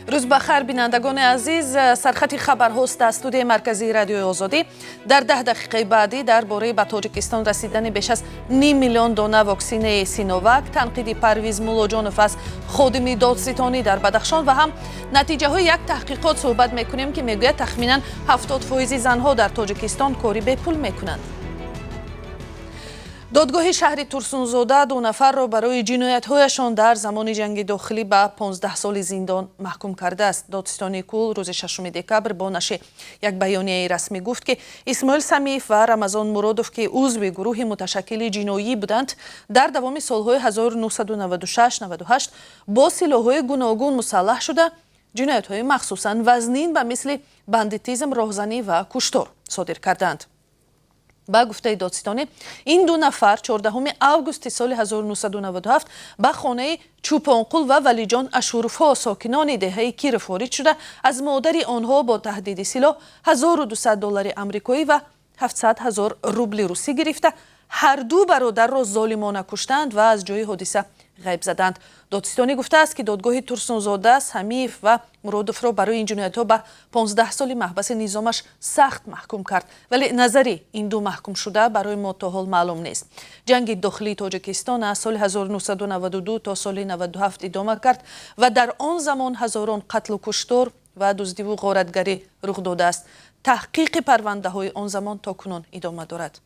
روز بخیر بینندگان عزیز، سرخط خبرهاست از استودیوی مرکزی رادیوی آزادی. در 10 دقیقه بعدی درباره به تاجیکستان رسیدن بیش از نیم میلیون دانه واکسن سینوواک، تنقید پرویز مولاجانوف از خادم دادستانی در بدخشان و هم نتیجه های یک تحقیقات صحبت میکنیم که میگوید تخمینا 70% زنها در تاجیکستان کاری به پول میکنند. دادگاه شهر ترسونزاده 2 نفر را برای جنایت‌هایشان در زمان جنگ داخلی به 15 سال زندان محکوم کرده است. دادستانی کل روز 6 دکبر با نشر یک بیانیه رسمی گفت که اسماعیل سمیف و رمضان مرادوف که عضو گروه متشکل جنایی بودند، در دوام سالهای 1996-98 با سلاح‌های گوناگون مسلح شده جنایت‌های مخصوصاً وزنین به مثل بندیتیزم، راهزنی و کشتار صادر کردند. با گفته دادستانی این 2 نفر 14 آگوست سال 1997 به خانه چوپانقول و ولیجان اشورفها ساکنان دهه کیرف وارد شده از مادر آنها با تهدید سلاح $1200 آمریکایی و 700,000 روبل روسی گرفته هر دو برادر را ظالمانه کشتند و از جای حادثه غیب زدند. دادستانی گفته است که دادگاه ترسونزاده سمیف و مرادوف را برای این جنایت‌ها به 15 سال محبس نظامش سخت محکوم کرد، ولی نظری این 2 محکوم شده برای ما تا حال معلوم نیست. جنگ داخلی تاجیکستان از سال 1992 تا سال 97 ادامه کرد و در آن زمان هزاران قتل و کشتار و دزدی و غارتگری رخ داده است. تحقیق پرونده‌های آن زمان تا کنون ادامه دارد.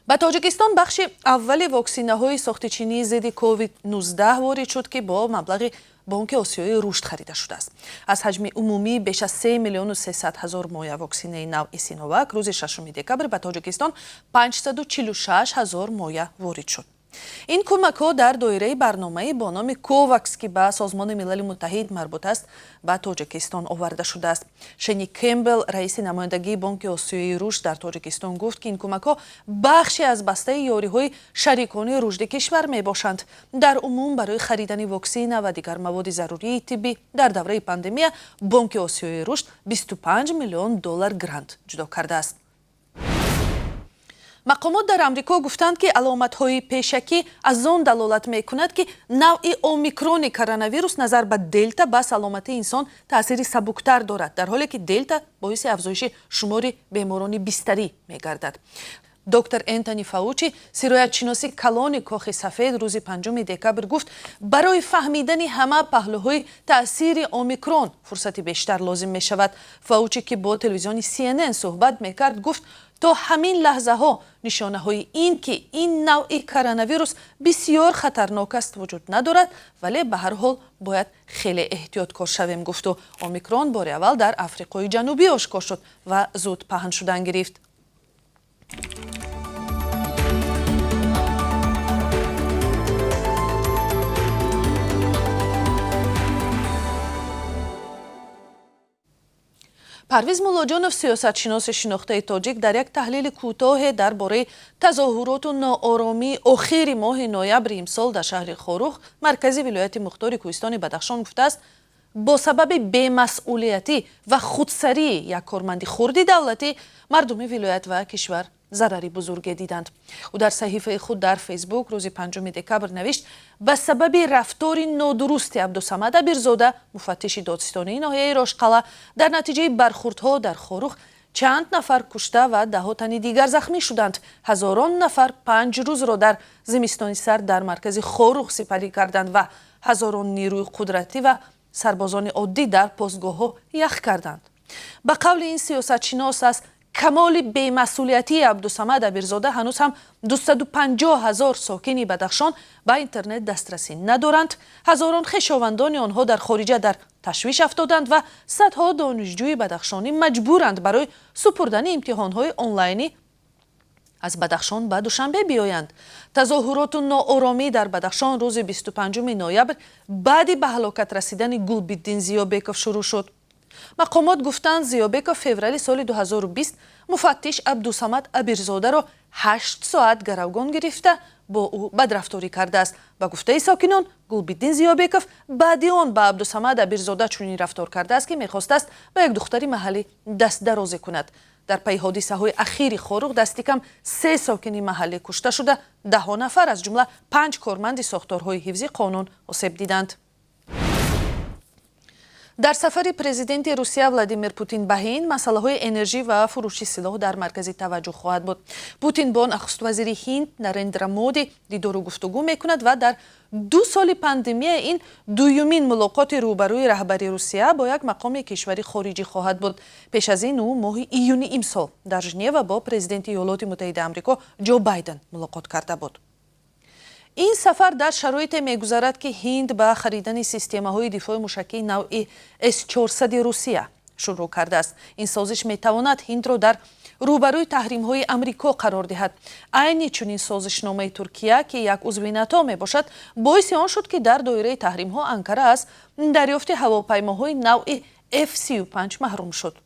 به تاجیکستان بخش اول واکسین‌های ساخت چینی ضد کووید 19 وارد شد که با مبلغ بانک آسیای رشد خریده شده است. از حجم عمومی بیش از 3,300,000 مایع واکسن نوع سینوواک روز 6 دکبر به تاجیکستان 546,000 مایع وارد شد. این کمک‌ها در دایره برنامه با نام کوواکس که به سازمان ملل متحد مربوط است به تاجیکستان آورده شده است. شنی کمبل رئیس نمایندگی بانک آسیای رشد در تاجیکستان گفت که این کمک‌ها بخشی از بسته یاری‌های شریکان رشد کشور میباشند. در عموم برای خریدن واکسن و دیگر مواد ضروری طبی در دوره پاندمی بانک آسیای رشد $25 میلیون گرانت جدا کرده است. مقامات در امریکا گفتند که علامت‌های پیشکی از آن دلالت می‌کند که نوع اومیکرون کرونا ویروس نظر به دلتا به سلامت انسان تأثیر سبکتر دارد، در حالی که دلتا باعث افزایش شمار بیماران بستری می‌گردد. دکتر انتونی فاوچی، سرایت‌شناسی کلان کاخ سفید، روز 5 دکبر گفت برای فهمیدن همه پهلوهای تأثیر اومیکرون فرصتی بیشتر لازم می شود. فاوچی که با تلویزیون CNN صحبت میکرد گفت تا همین لحظه ها نشانه های این که این نوع کرونا ویروس بسیار خطرناک است وجود ندارد، ولی به هر حال باید خیلی احتیاطکار شویم. گفت و اومیکرون بار اول در آفریقای جنوبی آشکار شد و زود پهن شدن گرفت. پرویز مولاجانوف، سیاستشناس شناخته تاجیک، در یک تحلیل کوتاه درباره تظاهرات و ناآرامی اخیر ماه نوامبر امسال در شهر خاروخ، مرکزی ولایت مختار کوهستان بدخشان گفته است با سبب بی‌مسئولیتی و خودسری یک کارمند خردی دولتی مردم ولایت و کشور ضرری بزرگ دیدند. او در صحیفه خود در فیسبوک روز 5 دکبر نوشت به سبب رفتار نادرست عبدالصمد امیرزاده، مفتش دادستانی ناحیه راشقله، در نتیجه برخوردها در خاروخ چند نفر کشته و 10 تن دیگر زخمی شدند. هزاران نفر 5 روز را در زمستان سرد در مرکز خاروخ سپری کردند و هزاران نیروی قدرتی و سربازان عادی در پاسگاه‌ها یخ کردند. به قول این سیاستشناس است کمال بی‌مسئولیتی عبدالصمد امیرزاده هنوز هم 250,000 ساکن بدخشان به اینترنت دسترسی ندارند. هزاران خویشاوندان آنها در خارج در تشویش افتادند و صدها دانشجوی بدخشانی مجبورند برای سپردن امتحان‌های آنلاینی از بدخشان به دوشنبه بیایند. تظاهرات و ناآرامی در بدخشان روز 25 نوامبر بعد به هلاکت رسیدن گلبدین زیابکوف شروع شد. مقامات گفتند زیابکوف فوریه سال 2020 مفتش عبدالصمد امیرزاده را 8 ساعت گروگان گرفته با او بدرفتاری کرده است. با گفته ساکنان گلبدین زیابکوف بعد آن با عبدالصمد امیرزاده چنین رفتار کرده است که می‌خواسته است با یک دختری محلی دست درازی کند. در پی حادثه های اخیر خاروخ دست کم 3 ساکن محلی کشته شده، 10 نفر از جمله 5 کارمند ساختارهای حفظی قانون آسیب دیدند. дар сафари президенти Русия Владимир Путин ба Ҳинд масъалаҳои энержӣ ва фурӯши силоҳ дар маркази таваҷҷӯҳ хоҳад буд. Путин бо нахуствазири Ҳинд Нарендра Моди дидору гуфтугӯ мекунад ва дар 2 соли пандемия ин дуюмин мулоқоти рӯбарӯи раҳбари Русия бо як мақоми кишвари хориҷӣ хоҳад буд. Пеш аз ин ӯ моҳи июни имсол дар Женева бо президенти Иёлоти Муттаҳидаи Амрико Ҷо Байден мулоқот карда буд. این سفر در شرایط می‌گذرد که هند با خریدن سیستم‌های دفاع موشکی نوع S-400 روسیه شروع کرده است. این سازش می‌تواند هند را در روبروی تحریم‌های آمریکا قرار دهد. عین چنین سازشنامه ترکیه که یک عضو ناتو میباشد باعث آن شد که در دایره تحریم‌ها انکره از دریافت هواپیماهای نوع F-35 محروم شد.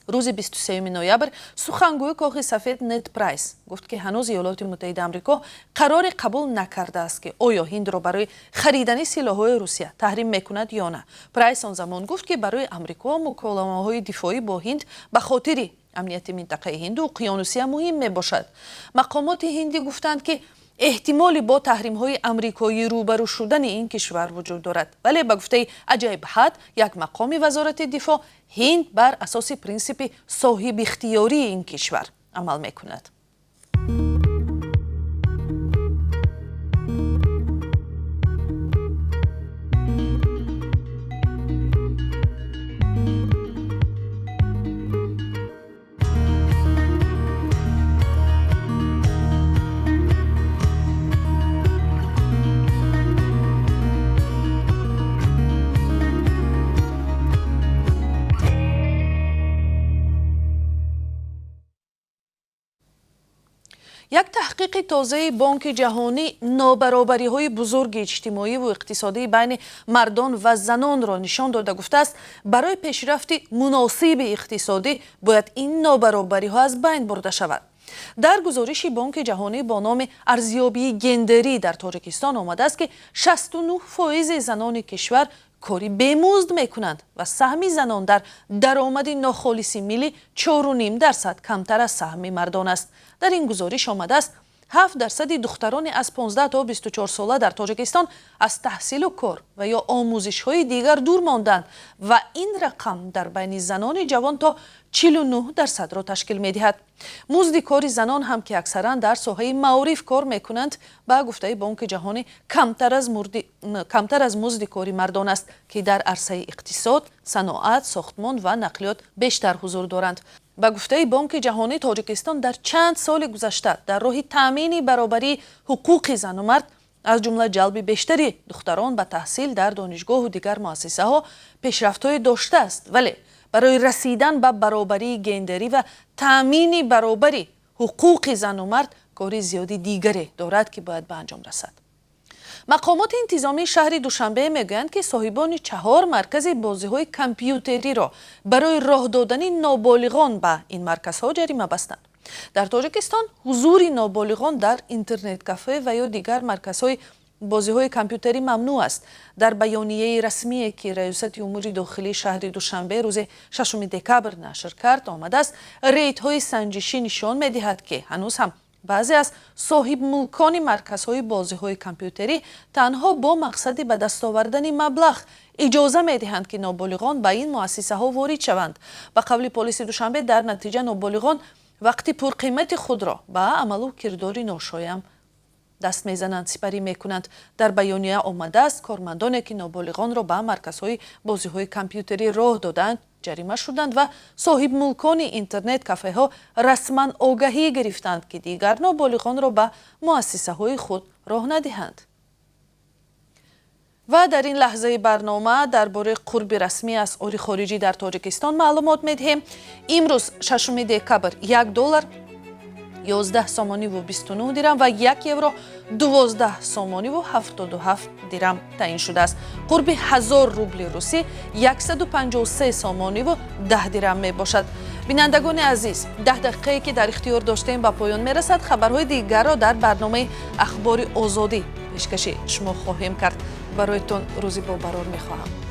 روز 23 نوامبر سخنگوی کاخ سفید نت پرایس گفت که هنوز ایالات متحده آمریکا قرار قبول نکرده است که آیا هند را برای خریدن سلاح‌های روسیه تحریم میکند یا نه. پرایس آن زمان گفت که برای آمریکا مکالمه‌های دفاعی با هند به خاطر امنیت منطقه هند و اقیانوسیه مهم میباشد. مقامات هندی گفتند که احتمالی با تحریم‌های آمریکایی روبرو شدن این کشور وجود دارد، ولی به گفته عجایب حد یک مقام وزارت دفاع هند بر اساس پرینسیپ صاحب اختیاری این کشور عمل میکند. یک تحقیق تازه بانک جهانی نابرابری‌های بزرگ اجتماعی و اقتصادی بین مردان و زنان را نشان داده گفته است برای پیشرفت مناسب اقتصادی باید این نابرابری‌ها از بین برده شود. در گزارش بانک جهانی با نام ارزیابی گندری در تاجیکستان آمده است که 69% زنان کشور کاری بیمزد میکنند و سهم زنان در درآمد ناخالص ملی 4.5% کمتر از سهم مردان است. در این گزارش آمده است 7% دختران از 15 تا 24 ساله در تاجیکستان از تحصیل و کار و یا آموزش‌های دیگر دور ماندند و این رقم در بین زنان جوان تا 49% را تشکیل می‌دهد. مزد کار زنان هم که اکثرا در ساحه معارف کار می‌کنند به گفته بانک جهانی کمتر از مزد کار مردان است که در عرصه اقتصاد، صنعت، ساختمان و نقلیات بیشتر حضور دارند. به گفته بانک جهانی تاجیکستان در چند سال گذشته در راه تامین برابری حقوق زن و مرد از جمله جلب بیشتری دختران به تحصیل در دانشگاه و دیگر مؤسسه‌ها پیشرفت‌های داشته است، ولی برای رسیدن به برابری گندری و تامین برابری حقوق زن و مرد کاری زیادی دیگری دارد که باید به انجام رسد. مقامات انتظامی شهر دوشنبه میگویند که صاحبان 4 مرکز بازی‌های کامپیوتری را برای راه دادن نابالغان به این مرکزها جریمه بستند. در تاجیکستان حضور نابالغان در اینترنت کافه و یا دیگر مرکزهای بازی‌های کامپیوتری ممنوع است. در بیانیه رسمی که ریاست امور داخلی شهر دوشنبه روز 6 دکبر نشر کرد آمده است ریت‌های سنجشی نشان می‌دهد که هنوز هم بعضی از صاحب ملکان مرکزهای بازی‌های کامپیوتری تنها با مقصد به دست آوردن مبلغ اجازه می‌دهند که نابالغان به این مؤسسه‌ها وارد شوند. به قول پلیس دوشنبه در نتیجه نابالغان وقتی پرقیمت خود را به عمل و کردار ناشایست دست میزنند سپری میکنند. در بیانیه آمده است کارمندانی که نابالغان را به مرکزهای بازی‌های کامپیوتری راه دادند جریمه شدند و صاحب ملکان اینترنت کافه ها رسما آگاهی گرفتند که دیگر نابالغان را به مؤسسه های خود راه ندهند. و در این لحظه برنامه درباره قرب رسمی اسعار خارجی در تاجیکستان معلومات میدهیم. امروز 6 دکبر $1 11 سامانی و 29 درم و 1 یورو 12 سامانی و 77 درم تعیین شده است. قرب 1000 روبل روسی 153 سامانی و 10 درم می باشد. بینندگان عزیز 10 دقیقه که در اختیار داشتیم به پایان می رسد. خبرهای دیگر را در برنامه اخبار آزادی پیشکش شما خواهیم کرد. برایتان روزی با قرار می خواهم.